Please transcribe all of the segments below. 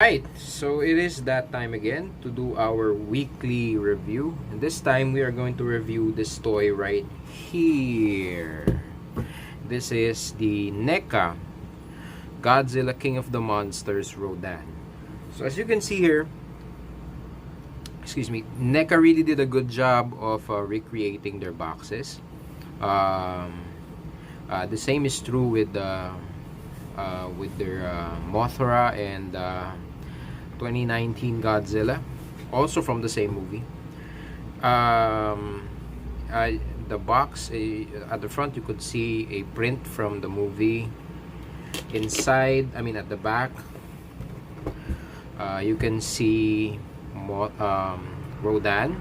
Right, so it is that time again to do our weekly review. And this time we are going to review this toy right here. This is the NECA Godzilla King of the Monsters Rodan. So as you can see here, NECA really did a good job of recreating their boxes. The same is true with their Mothra and 2019 Godzilla, also from the same movie. The box, at the front you could see a print from the movie. Inside, at the back, you can see Rodan,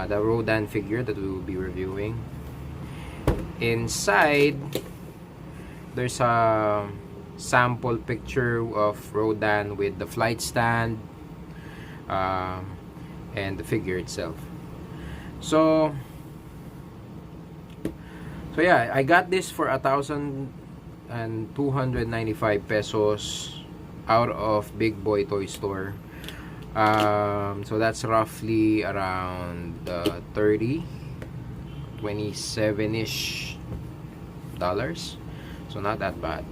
the Rodan figure that we will be reviewing. Inside, there's a sample picture of Rodan with the flight stand and the figure itself. So yeah, I got this for 1,295 pesos out of Big Boy Toy Store. So that's roughly around 27-ish dollars. So not that bad.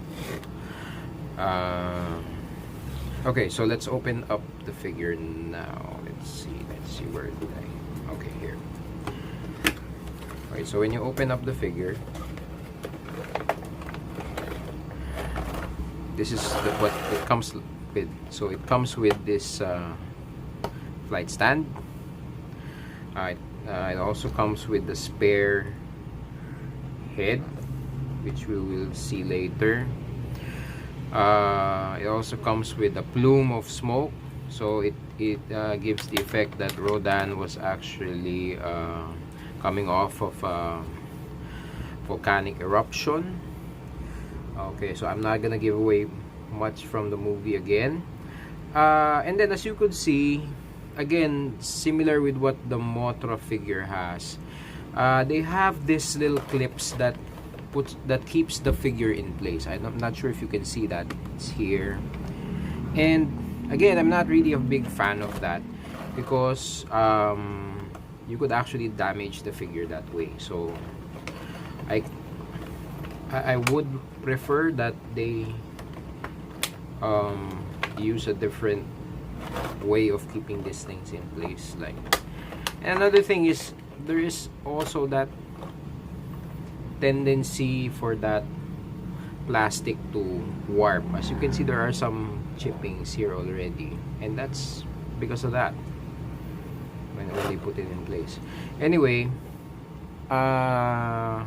Okay, so let's open up the figure now. Let's see where did I... Okay, here. Okay, so when you open up the figure, this is what it comes with. So it comes with this flight stand. It also comes with the spare head, which we will see later. It also comes with a plume of smoke, so it gives the effect that Rodan was actually coming off of a volcanic eruption. Okay, so I'm not gonna give away much from the movie again. And then as you could see, again, similar with what the Mothra figure has, they have these little clips that keeps the figure in place. I'm not sure if you can see that. It's here. And again, I'm not really a big fan of that because you could actually damage the figure that way. So I would prefer that they use a different way of keeping these things in place. And another thing is, there is also that tendency for that plastic to warp. As you can see, there are some chippings here already, and that's because of that when they put it in place. Anyway, so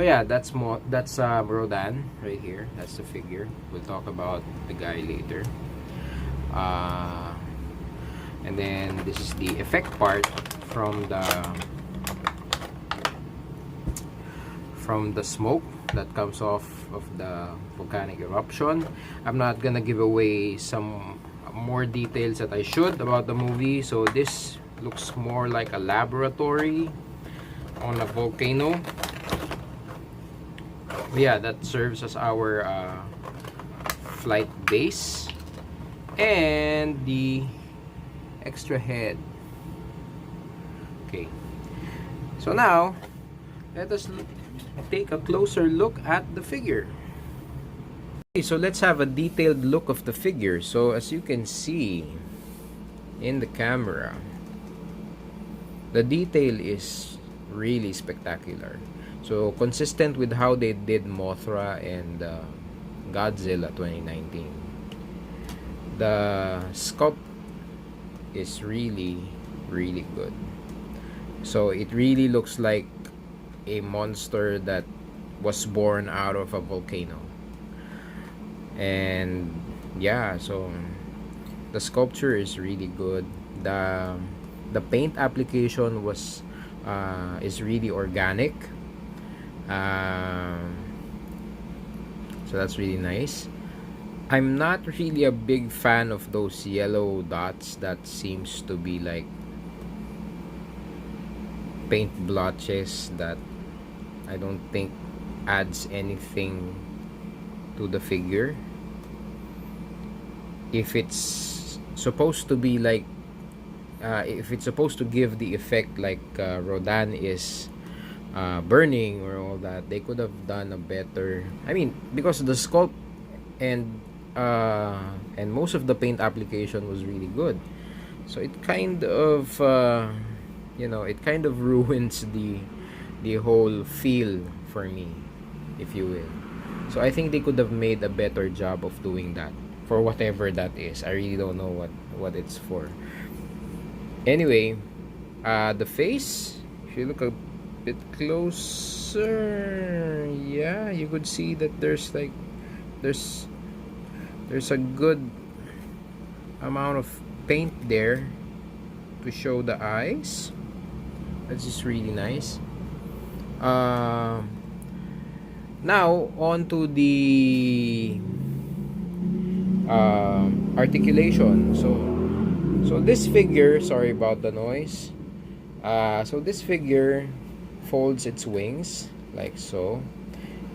yeah, that's Rodan right here. That's the figure. We'll talk about the guy later. And then this is the effect part from the smoke that comes off of the volcanic eruption. I'm not gonna give away some more details that I should about the movie. So this looks more like a laboratory on a volcano. Yeah, that serves as our flight base. And the extra head. Okay, so now let us take a closer look at the figure. Okay, so let's have a detailed look of the figure. So as you can see in the camera, the detail is really spectacular. So consistent with how they did Mothra and Godzilla 2019. The sculpt is really good. So it really looks like a monster that was born out of a volcano. And yeah, so the sculpture is really good. The paint application is really organic. So that's really nice. I'm not really a big fan of those yellow dots that seems to be like paint blotches that I don't think adds anything to the figure. if it's supposed to be like if it's supposed to give the effect like Rodan is burning or all that, they could have done a better, I mean, because the sculpt and most of the paint application was really good, so it kind of it kind of ruins the whole feel for me, if you will. So I think they could have made a better job of doing that, for whatever that is. I really don't know what it's for. Anyway, the face, if you look a bit closer, yeah, you could see that there's a good amount of paint there to show the eyes. That's just really nice. Now on to the articulation. So this figure, sorry about the noise. So this figure folds its wings like so,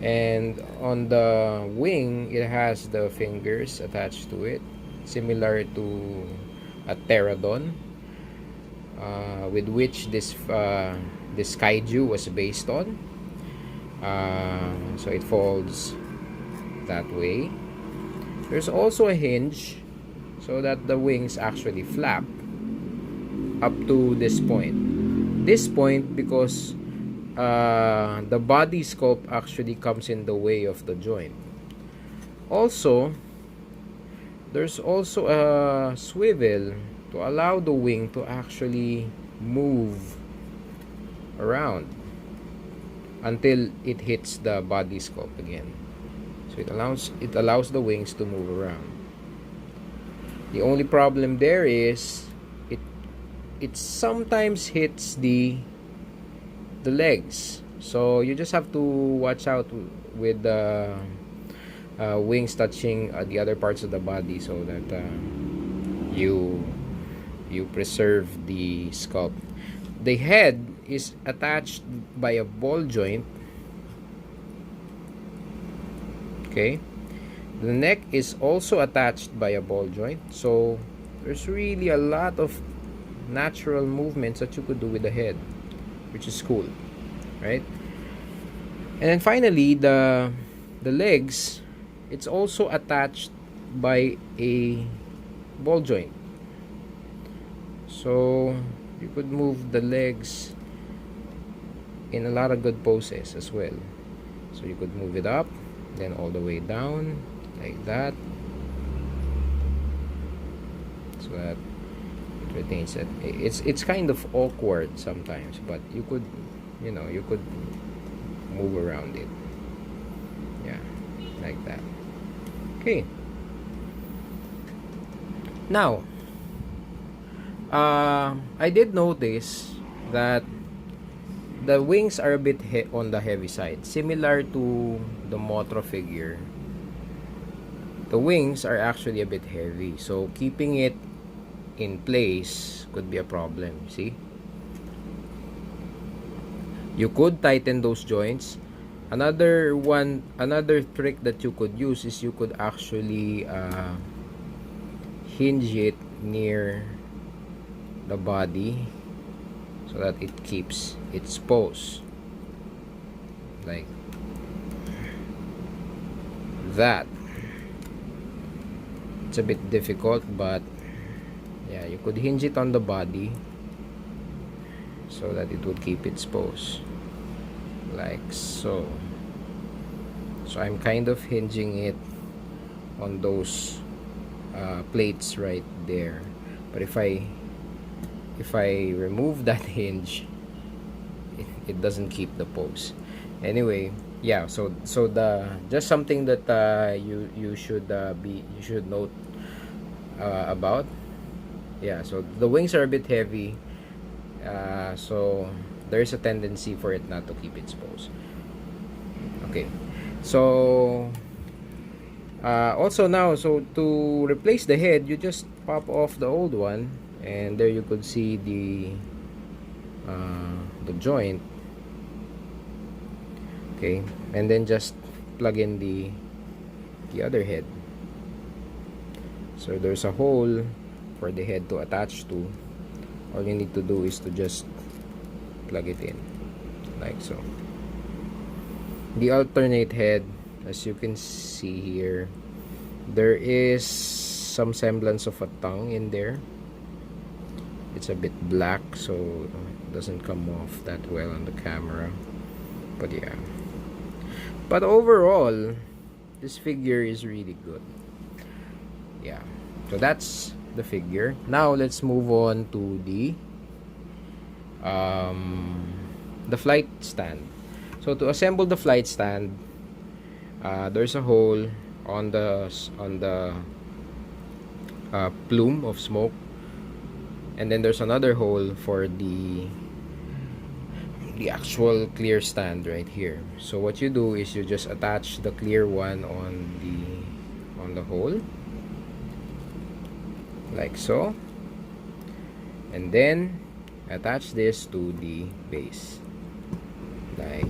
and on the wing it has the fingers attached to it, similar to a Pteradon, with which this kaiju was based on. So it folds that way. There's also a hinge so that the wings actually flap up to this point. This point because the body sculpt actually comes in the way of the joint. Also, there's also a swivel to allow the wing to actually move around until it hits the body sculpt again. So it allows the wings to move around. The only problem there is it sometimes hits the legs. So you just have to watch out with the wings touching the other parts of the body, so that you preserve the sculpt. The head is attached by a ball joint. Okay. The neck is also attached by a ball joint. So there's really a lot of natural movements that you could do with the head, which is cool, right? And then finally, the legs, it's also attached by a ball joint. So you could move the legs in a lot of good poses as well. So you could move it up, then all the way down like that, so that it retains it. It's kind of awkward sometimes, but you could move around it, yeah, like that. Okay, now I did notice that the wings are a bit on the heavy side, similar to the Motro figure. The wings are actually a bit heavy, so keeping it in place could be a problem. See, you could tighten those joints. Another trick that you could use is you could actually hinge it near the body so that it keeps its pose like that. It's a bit difficult, but yeah, you could hinge it on the body so that it would keep its pose like so. So I'm kind of hinging it on those plates right there, but if I remove that hinge, it doesn't keep the pose. Anyway, yeah, so the just something that you should note about. Yeah, so the wings are a bit heavy, so there's a tendency for it not to keep its pose. Okay, so also now, so to replace the head, you just pop off the old one, and there you could see the joint. Okay, and then just plug in the other head. So there's a hole for the head to attach to. All you need to do is to just plug it in like so. The alternate head, as you can see here, there is some semblance of a tongue in there. It's a bit black, so it doesn't come off that well on the camera, but yeah. But overall, this figure is really good. Yeah, so that's the figure. Now let's move on to the flight stand. So to assemble the flight stand, there's a hole on the plume of smoke, and then there's another hole for the actual clear stand right here. So what you do is you just attach the clear one on the hole like so, and then attach this to the base like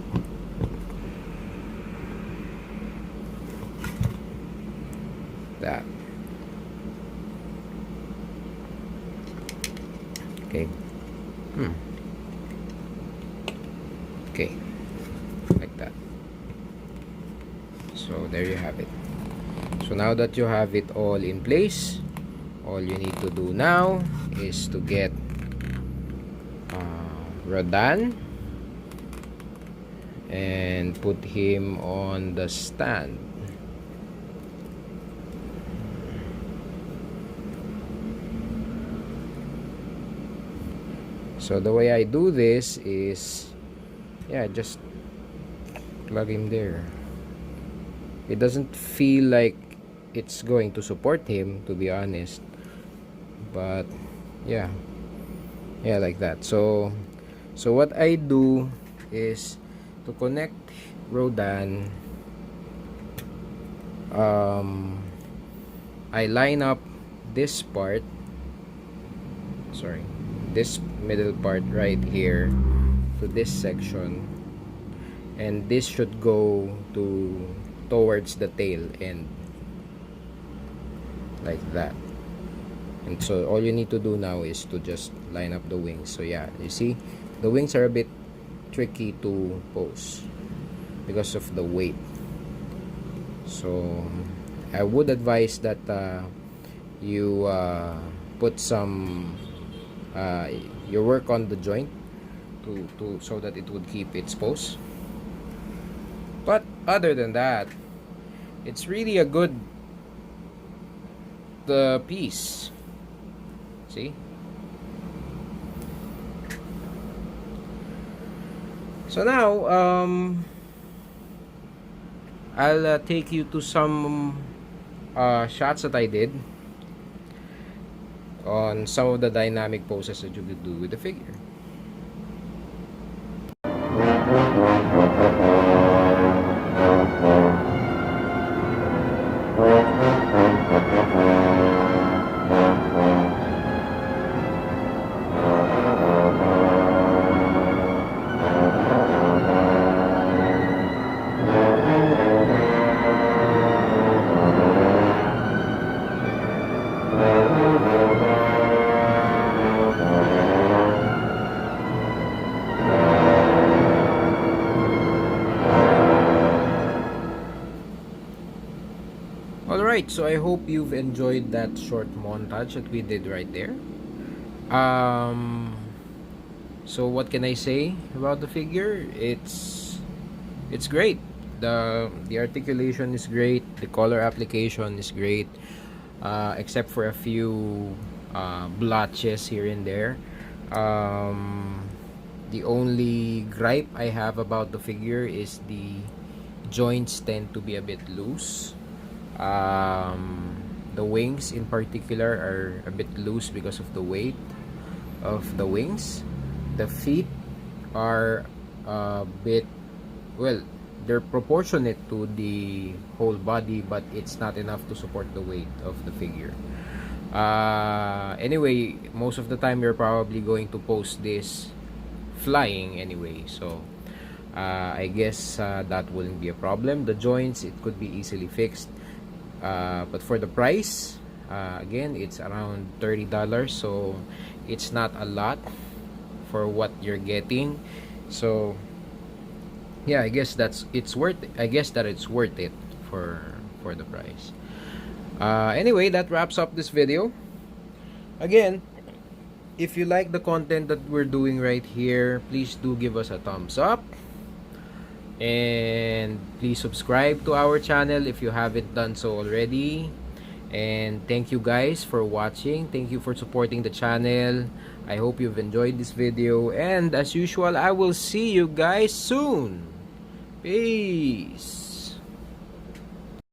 that. Okay. Okay, like that. So there you have it. So now that you have it all in place, all you need to do now is to get Rodan and put him on the stand. So the way I do this is, yeah, just plug him there. It doesn't feel like it's going to support him, to be honest, but yeah, like that. So what I do is to connect Rodan, I line up this part, this middle part right here to this section, and this should go towards the tail end like that. And so all you need to do now is to just line up the wings. So yeah, you see the wings are a bit tricky to pose because of the weight. So I would advise that you put some your work on the joint to so that it would keep its pose. But other than that, it's really a good piece. See? So now I'll take you to some shots that I did on some of the dynamic poses that you could do with the figure. Alright, so I hope you've enjoyed that short montage that we did right there. So what can I say about the figure? It's great. The articulation is great. The color application is great, except for a few blotches here and there. The only gripe I have about the figure is the joints tend to be a bit loose. The wings in particular are a bit loose because of the weight of the wings. The feet are a bit, well, they're proportionate to the whole body, but it's not enough to support the weight of the figure. Anyway, most of the time you're probably going to post this flying anyway, so I guess that wouldn't be a problem. The joints, it could be easily fixed, but for the price, Again, it's around $30, so it's not a lot for what you're getting. So yeah, I guess it's worth it. I guess that it's worth it for the price. Anyway, that wraps up this video. Again, if you like the content that we're doing right here, please do give us a thumbs up. And please subscribe to our channel if you haven't done so already. And thank you guys for watching. Thank you for supporting the channel. I hope you've enjoyed this video. And as usual, I will see you guys soon. Peace.